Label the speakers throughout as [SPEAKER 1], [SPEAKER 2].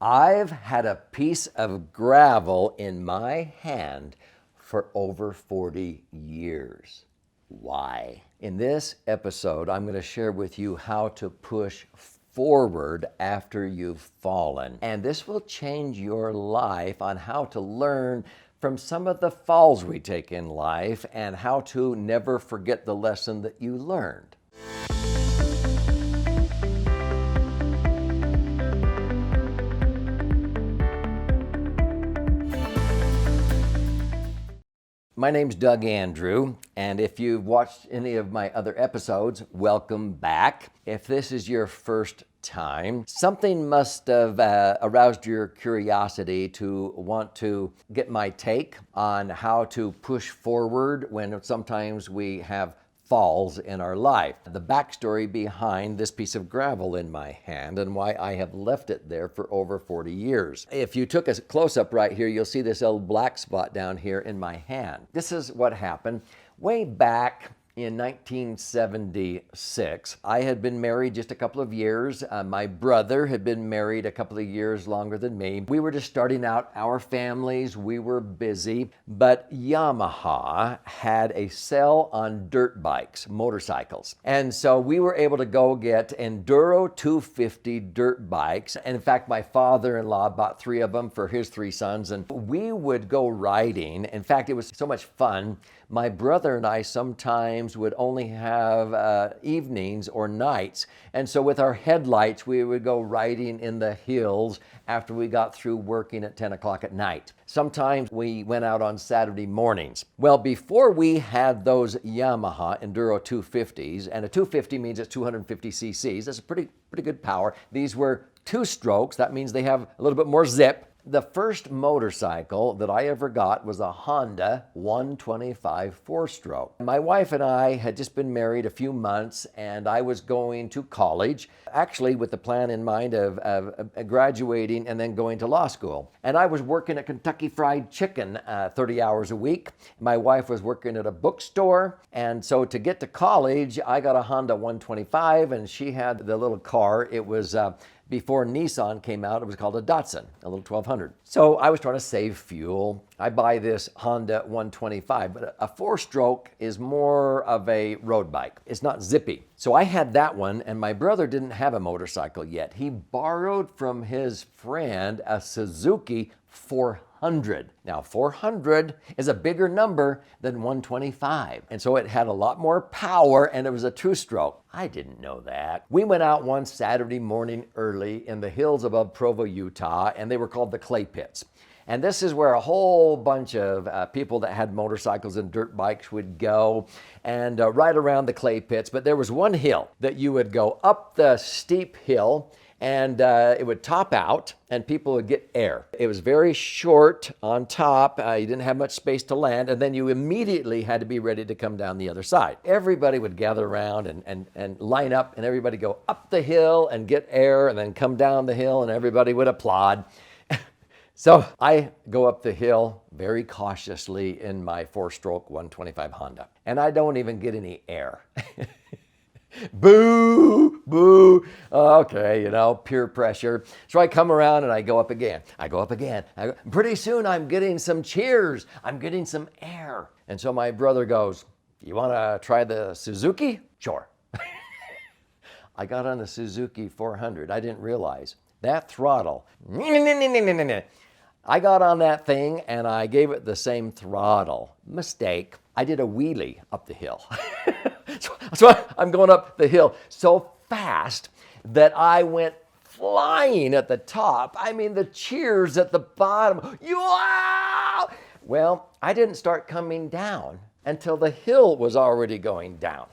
[SPEAKER 1] I've had a piece of gravel in my hand for over 40 years. Why? In this episode, I'm going to share with you how to push forward after you've fallen. And this will change your life on how to learn from some of the falls we take in life and how to never forget the lesson that you learned. My name's Doug Andrew, and if you've watched any of my other episodes, welcome back. If this is your first time, something must have aroused your curiosity to want to get my take on how to push forward when sometimes we have falls in our life. The backstory behind this piece of gravel in my hand and why I have left it there for over 40 years. If you took a close-up right here, you'll see this little black spot down here in my hand. This is what happened way back in 1976. I had been married just a couple of years. My brother had been married a couple of years longer than me. We were just starting out our families. We were busy, but Yamaha had a sale on dirt bikes, motorcycles. And so we were able to go get Enduro 250 dirt bikes. And in fact, my father-in-law bought 3 of them for his 3 sons. And we would go riding. In fact, it was so much fun. My brother and I sometimes would only have evenings or nights. And so with our headlights, we would go riding in the hills after we got through working at 10 o'clock at night. Sometimes we went out on Saturday mornings. Well, before we had those Yamaha Enduro 250s, and a 250 means it's 250 cc's. That's a pretty good power. These were 2 strokes. That means they have a little bit more zip. The first motorcycle that I ever got was a Honda 125 4-stroke. My wife and I had just been married a few months, and I was going to college, actually with the plan in mind of graduating and then going to law school. And I was working at Kentucky Fried Chicken 30 hours a week. My wife was working at a bookstore, and so to get to college, I got a Honda 125, and she had the little car. It was before Nissan came out, it was called a Datsun, a little 1200. So I was trying to save fuel. I buy this Honda 125, but a 4-stroke is more of a road bike. It's not zippy. So I had that one, and my brother didn't have a motorcycle yet. He borrowed from his friend a Suzuki 400. Now 400 is a bigger number than 125. And so it had a lot more power, and it was a 2-stroke. I didn't know that. We went out one Saturday morning early in the hills above Provo, Utah, and they were called the Clay Pits. And this is where a whole bunch of people that had motorcycles and dirt bikes would go, and right around the clay pits. But there was one hill that you would go up the steep hill, and it would top out, and people would get air. It was very short on top. You didn't have much space to land, and then you immediately had to be ready to come down the other side. Everybody would gather around and line up, and everybody go up the hill and get air, and then come down the hill, and everybody would applaud. So I go up the hill very cautiously in my 4-stroke 125 Honda, and I don't even get any air. Boo, boo. Okay, peer pressure. So I come around and I go up again. Pretty soon I'm getting some cheers. I'm getting some air. And so my brother goes, "You want to try the Suzuki?" Sure. I got on the Suzuki 400. I didn't realize that throttle. I got on that thing and I gave it the same throttle. Mistake. I did a wheelie up the hill. So I'm going up the hill so fast that I went flying at the top. I mean, the cheers at the bottom. Wow! Well, I didn't start coming down until the hill was already going down.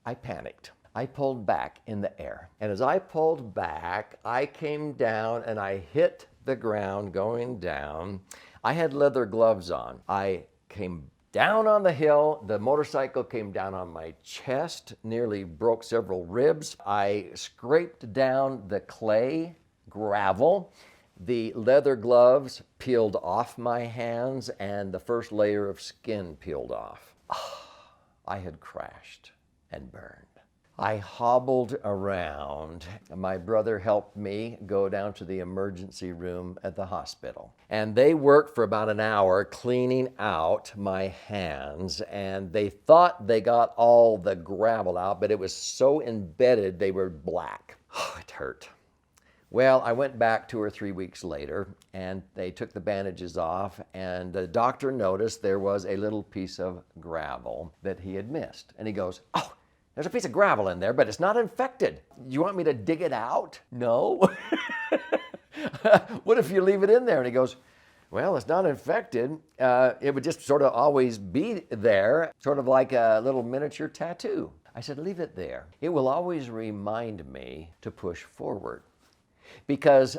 [SPEAKER 1] I panicked. I pulled back in the air. And as I pulled back, I came down and I hit the ground going down. I had leather gloves on. I came down on the hill. The motorcycle came down on my chest, nearly broke several ribs. I scraped down the clay, gravel. The leather gloves peeled off my hands, and the first layer of skin peeled off. I had crashed and burned. I hobbled around. My brother helped me go down to the emergency room at the hospital. And they worked for about an hour cleaning out my hands. And they thought they got all the gravel out, but it was so embedded they were black. Oh, it hurt. Well, I went back 2 or 3 weeks later, and they took the bandages off, and the doctor noticed there was a little piece of gravel that he had missed. And he goes, "Oh, there's a piece of gravel in there, but it's not infected. You want me to dig it out?" "No." "What if you leave it in there?" And he goes, "Well, it's not infected. It would just sort of always be there, sort of like a little miniature tattoo." I said, "Leave it there. It will always remind me to push forward." Because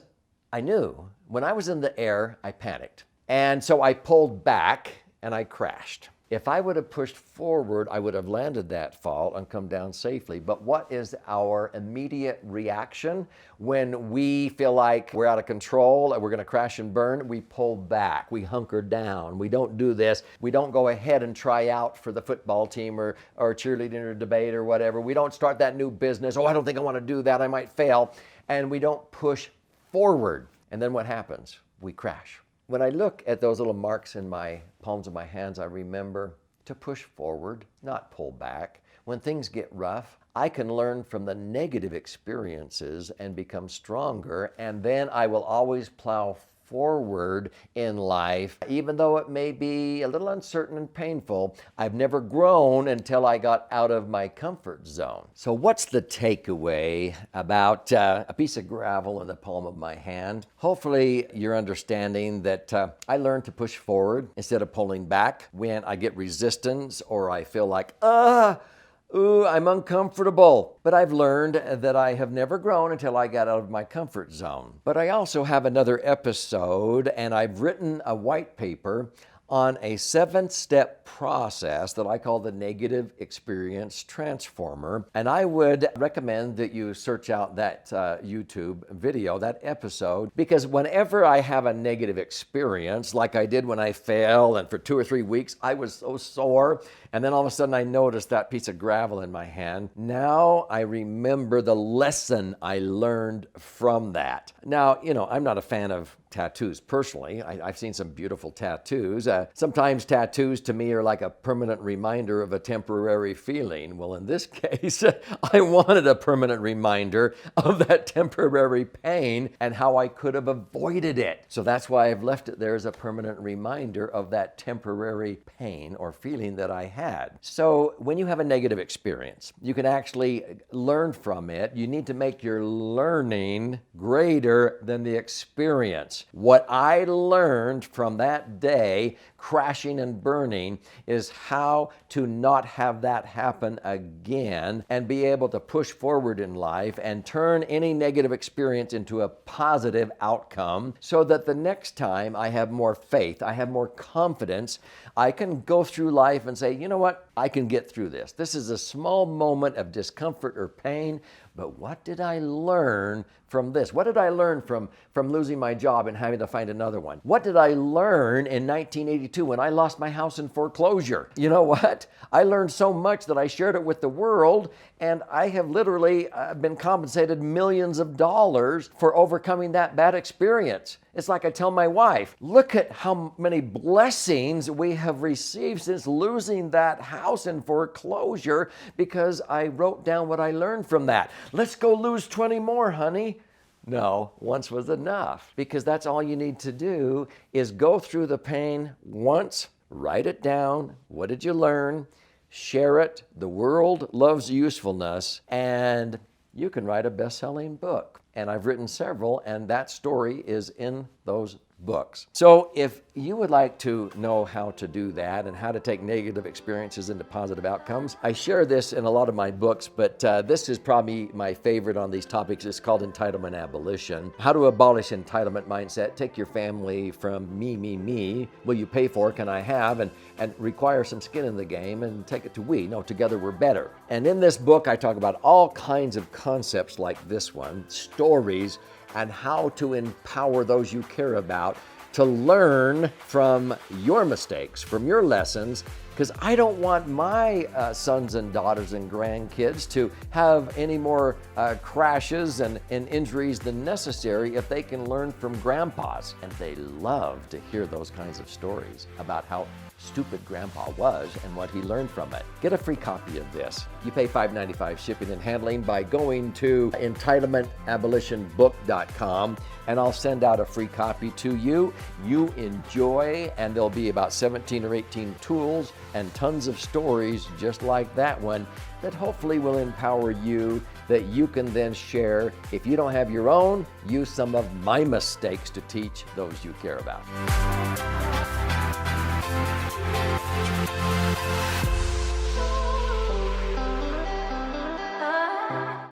[SPEAKER 1] I knew when I was in the air, I panicked. And so I pulled back and I crashed. If I would have pushed forward, I would have landed that fall and come down safely. But what is our immediate reaction when we feel like we're out of control and we're going to crash and burn? We pull back. We hunker down. We don't do this. We don't go ahead and try out for the football team or cheerleading or debate or whatever. We don't start that new business. "Oh, I don't think I want to do that. I might fail." And we don't push forward. And then what happens? We crash. When I look at those little marks in my palms of my hands, I remember to push forward, not pull back. When things get rough, I can learn from the negative experiences and become stronger, and then I will always plow forward in life, even though it may be a little uncertain and painful. I've never grown until I got out of my comfort zone. So what's the takeaway about a piece of gravel in the palm of my hand? Hopefully you're understanding that I learned to push forward instead of pulling back when I get resistance or I feel like, I'm uncomfortable. But I've learned that I have never grown until I got out of my comfort zone. But I also have another episode, and I've written a white paper on a 7-step process that I call the Negative Experience Transformer. And I would recommend that you search out that YouTube video, that episode, because whenever I have a negative experience, like I did when I fell, and for 2 or 3 weeks, I was so sore, and then all of a sudden I noticed that piece of gravel in my hand. Now I remember the lesson I learned from that. Now, I'm not a fan of tattoos personally. I've seen some beautiful tattoos. Sometimes tattoos to me are like a permanent reminder of a temporary feeling. Well, in this case, I wanted a permanent reminder of that temporary pain and how I could have avoided it. So that's why I've left it there as a permanent reminder of that temporary pain or feeling that I had. So when you have a negative experience, you can actually learn from it. You need to make your learning greater than the experience. What I learned from that day, crashing and burning, is how to not have that happen again and be able to push forward in life and turn any negative experience into a positive outcome so that the next time I have more faith, I have more confidence, I can go through life and say, you know what? I can get through this. This is a small moment of discomfort or pain, but what did I learn from this? What did I learn from losing my job and having to find another one? What did I learn in 1982 when I lost my house in foreclosure? You know what? I learned so much that I shared it with the world, and I have literally been compensated millions of dollars for overcoming that bad experience. It's like I tell my wife, look at how many blessings we have received since losing that house in foreclosure because I wrote down what I learned from that. Let's go lose 20 more, honey. No, once was enough, because that's all you need to do is go through the pain once, write it down. What did you learn? Share it. The world loves usefulness, and you can write a best-selling book. And I've written several, and that story is in those books. So if you would like to know how to do that and how to take negative experiences into positive outcomes, I share this in a lot of my books, but this is probably my favorite on these topics. It's called Entitlement Abolition. How to abolish entitlement mindset, take your family from me, will you pay for, can I have, and require some skin in the game and take it to we. No, together we're better. And in this book, I talk about all kinds of concepts like this one, stories, and how to empower those you care about to learn from your mistakes, from your lessons, because I don't want my sons and daughters and grandkids to have any more crashes and injuries than necessary if they can learn from grandpas. And they love to hear those kinds of stories about how stupid grandpa was and what he learned from it. Get a free copy of this. You pay $5.95 shipping and handling by going to entitlementabolitionbook.com, and I'll send out a free copy to you. You enjoy, and there'll be about 17 or 18 tools and tons of stories just like that one that hopefully will empower you, that you can then share. If you don't have your own, use some of my mistakes to teach those you care about.